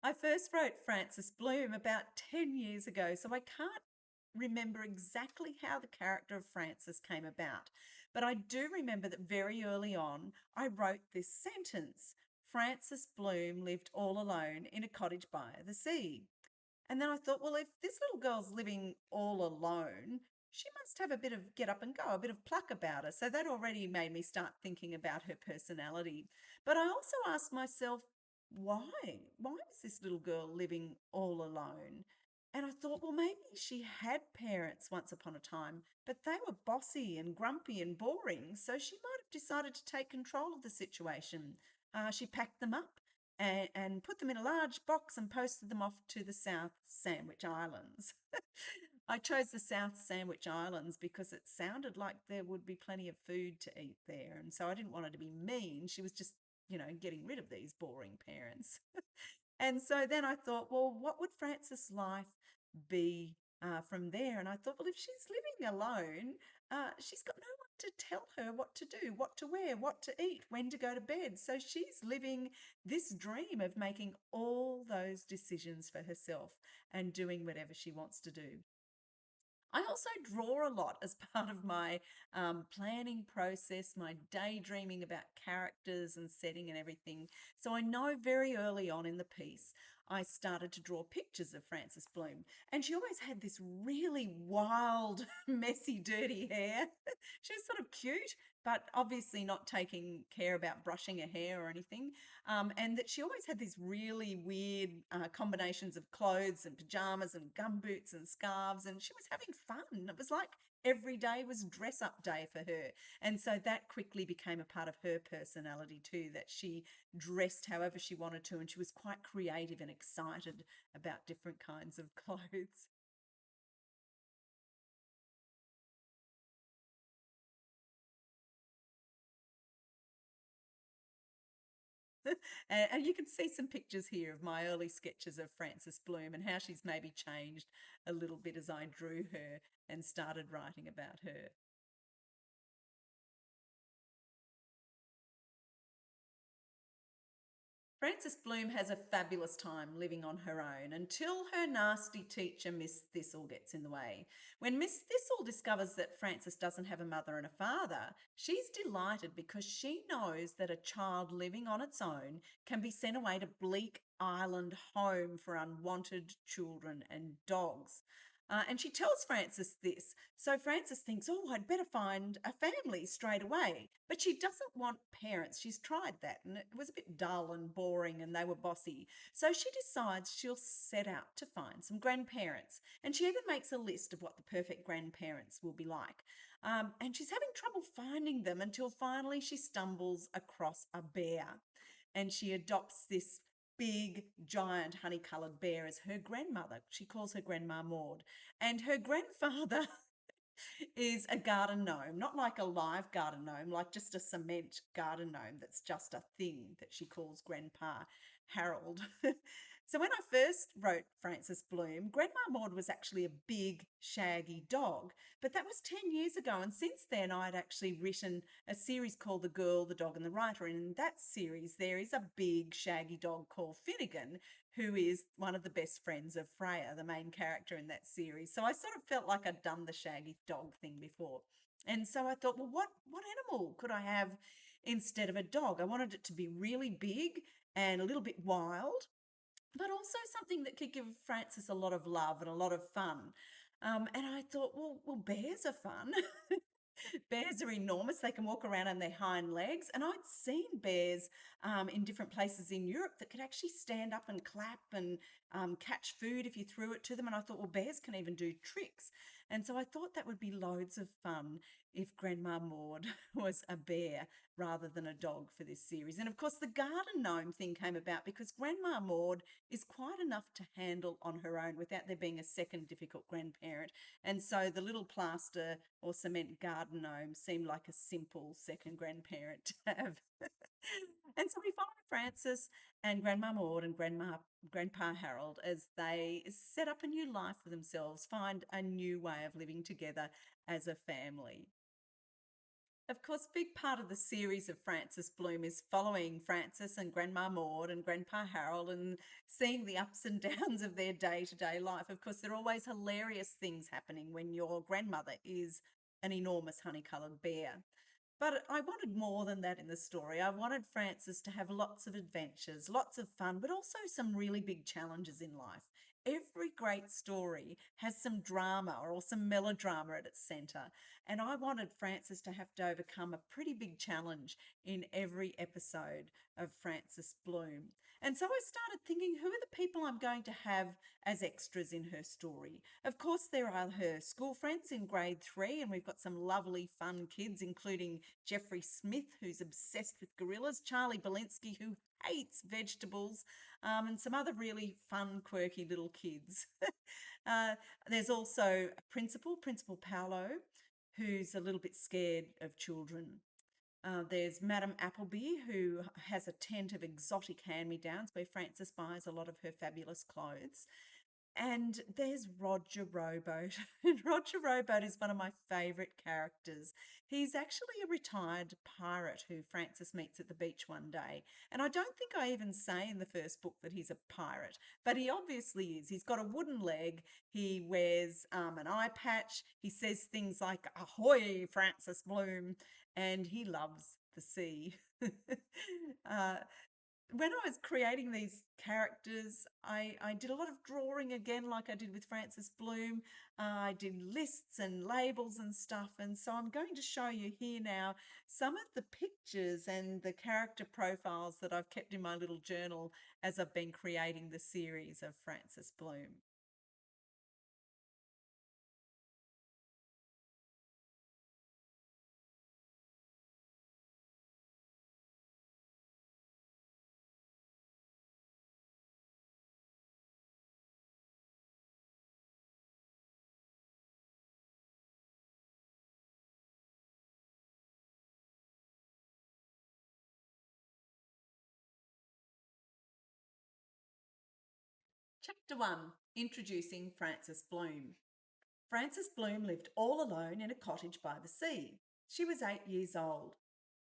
I first wrote Frances Bloom about 10 years ago, so I can't remember exactly how the character of Frances came about. But I do remember that very early on, I wrote this sentence: Frances Bloom lived all alone in a cottage by the sea. And then I thought, well, if this little girl's living all alone, she must have a bit of get up and go, a bit of pluck about her. So that already made me start thinking about her personality. But I also asked myself, why? Why was this little girl living all alone? And I thought, well, maybe she had parents once upon a time, but they were bossy and grumpy and boring. So she might have decided to take control of the situation. She packed them up and put them in a large box and posted them off to the South Sandwich Islands. I chose the South Sandwich Islands because it sounded like there would be plenty of food to eat there. And so I didn't want her to be mean. She was just, getting rid of these boring parents. And so then I thought, well, what would Frances' life be from there? And I thought, well, if she's living alone, she's got no one to tell her what to do, what to wear, what to eat, when to go to bed. So she's living this dream of making all those decisions for herself and doing whatever she wants to do. I also draw a lot as part of my planning process, my daydreaming about characters and setting and everything. So I know very early on in the piece, I started to draw pictures of Frances Bloom. And she always had this really wild, messy, dirty hair. She was sort of cute, but obviously not taking care about brushing her hair or anything. And that she always had these really weird combinations of clothes and pajamas and gumboots and scarves, and she was having fun. It was like every day was dress up day for her. And so that quickly became a part of her personality too, that she dressed however she wanted to, and she was quite creative and excited about different kinds of clothes. And you can see some pictures here of my early sketches of Frances Bloom and how she's maybe changed a little bit as I drew her and started writing about her. Frances Bloom has a fabulous time living on her own until her nasty teacher, Miss Thistle, gets in the way. When Miss Thistle discovers that Frances doesn't have a mother and a father, she's delighted because she knows that a child living on its own can be sent away to bleak island home for unwanted children and dogs. And she tells Frances this. So Frances thinks, oh, I'd better find a family straight away. But she doesn't want parents. She's tried that and it was a bit dull and boring and they were bossy. So she decides she'll set out to find some grandparents. And she even makes a list of what the perfect grandparents will be like. And she's having trouble finding them until finally she stumbles across a bear and she adopts this big, giant, honey coloured bear as her grandmother. She calls her Grandma Maud. And her grandfather is a garden gnome, not like a live garden gnome, like just a cement garden gnome that's just a thing that she calls Grandpa Harold. So when I first wrote Frances Bloom, Grandma Maud was actually a big, shaggy dog, but that was 10 years ago. And since then, I'd actually written a series called The Girl, the Dog, and the Writer. And in that series, there is a big, shaggy dog called Finnegan, who is one of the best friends of Freya, the main character in that series. So I sort of felt like I'd done the shaggy dog thing before. And so I thought, well, what animal could I have instead of a dog? I wanted it to be really big and a little bit wild, but also something that could give Frances a lot of love and a lot of fun. And I thought, well, bears are fun. Bears are enormous. They can walk around on their hind legs. And I'd seen bears in different places in Europe that could actually stand up and clap and catch food if you threw it to them. And I thought, well, bears can even do tricks. And so I thought that would be loads of fun if Grandma Maud was a bear rather than a dog for this series. And of course, the garden gnome thing came about because Grandma Maud is quite enough to handle on her own without there being a second difficult grandparent. And so the little plaster or cement garden gnome seemed like a simple second grandparent to have. And so we follow Frances and Grandma Maud and Grandpa Harold as they set up a new life for themselves, find a new way of living together as a family. Of course, a big part of the series of Frances Bloom is following Frances and Grandma Maud and Grandpa Harold and seeing the ups and downs of their day to day life. Of course, there are always hilarious things happening when your grandmother is an enormous honey coloured bear. But I wanted more than that in the story. I wanted Frances to have lots of adventures, lots of fun, but also some really big challenges in life. Every great story has some drama or some melodrama at its centre. And I wanted Frances to have to overcome a pretty big challenge in every episode of Frances Bloom. And so I started thinking, who are the people I'm going to have as extras in her story? Of course, there are her school friends in grade 3, and we've got some lovely, fun kids, including Jeffrey Smith, who's obsessed with gorillas, Charlie Belinsky, who hates vegetables, and some other really fun, quirky little kids. uh, there's also a Principal Paolo, who's a little bit scared of children. There's Madame Appleby, who has a tent of exotic hand-me-downs where Frances buys a lot of her fabulous clothes. And there's Roger Rowboat. And Roger Rowboat is one of my favourite characters. He's actually a retired pirate who Frances meets at the beach one day. And I don't think I even say in the first book that he's a pirate, but he obviously is. He's got a wooden leg. He wears an eye patch. He says things like, "Ahoy, Frances Bloom," and he loves the sea. uh, when I was creating these characters, I did a lot of drawing again, like I did with Frances Bloom. I did lists and labels and stuff. And so I'm going to show you here now some of the pictures and the character profiles that I've kept in my little journal as I've been creating the series of Frances Bloom. Chapter 1, Introducing Frances Bloom. Frances Bloom lived all alone in a cottage by the sea. She was 8 years old.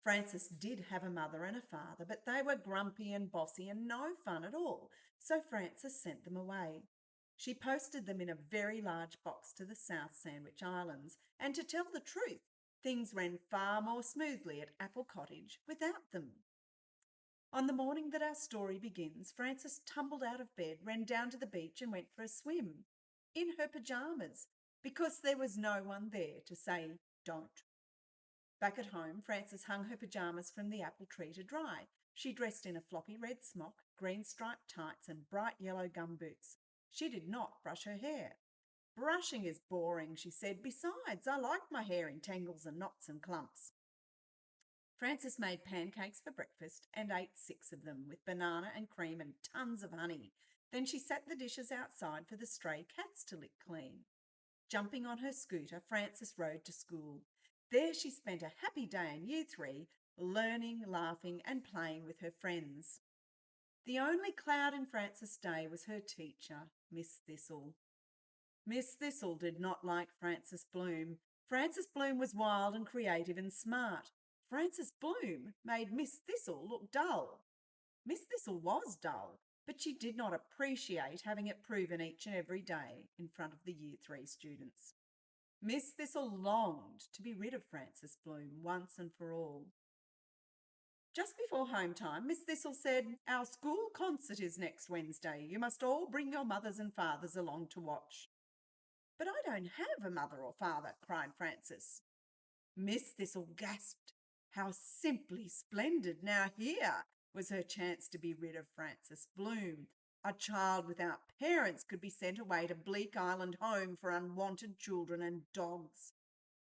Frances did have a mother and a father, but they were grumpy and bossy and no fun at all, so Frances sent them away. She posted them in a very large box to the South Sandwich Islands, and to tell the truth, things ran far more smoothly at Apple Cottage without them. On the morning that our story begins, Frances tumbled out of bed, ran down to the beach, and went for a swim. In her pyjamas, because there was no one there to say, "Don't." Back at home, Frances hung her pyjamas from the apple tree to dry. She dressed in a floppy red smock, green striped tights, and bright yellow gum boots. She did not brush her hair. "Brushing is boring," she said. "Besides, I like my hair in tangles and knots and clumps." Frances made pancakes for breakfast and ate 6 of them with banana and cream and tons of honey. Then she sat the dishes outside for the stray cats to lick clean. Jumping on her scooter, Frances rode to school. There she spent a happy day in Year 3, learning, laughing, and playing with her friends. The only cloud in Frances' day was her teacher, Miss Thistle. Miss Thistle did not like Frances Bloom. Frances Bloom was wild and creative and smart. Frances Bloom made Miss Thistle look dull. Miss Thistle was dull, but she did not appreciate having it proven each and every day in front of the Year 3 students. Miss Thistle longed to be rid of Frances Bloom once and for all. Just before home time, Miss Thistle said, "Our school concert is next Wednesday. You must all bring your mothers and fathers along to watch." "But I don't have a mother or father," cried Frances. Miss Thistle gasped. How simply splendid! Now here was her chance to be rid of Frances Bloom. A child without parents could be sent away to Bleak Island Home for unwanted children and dogs.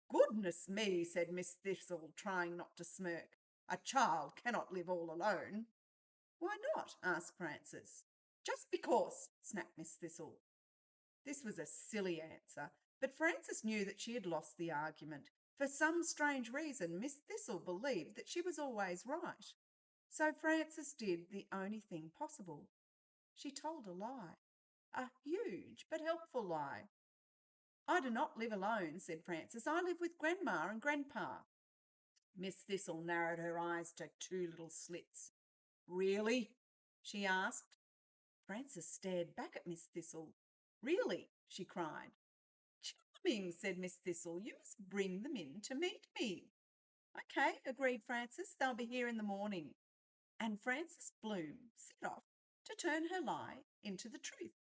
"Goodness me," said Miss Thistle, trying not to smirk. "A child cannot live all alone." "Why not?" asked Frances. "Just because," snapped Miss Thistle. This was a silly answer, but Frances knew that she had lost the argument. For some strange reason, Miss Thistle believed that she was always right. So Frances did the only thing possible. She told a lie. A huge but helpful lie. "I do not live alone," said Frances. "I live with Grandma and Grandpa." Miss Thistle narrowed her eyes to two little slits. Really? She asked. Frances stared back at Miss Thistle. Really? She cried. Charming, said Miss Thistle. You must bring them in to meet me. Okay, agreed Frances. They'll be here in the morning. And Frances Bloom set off to turn her lie into the truth.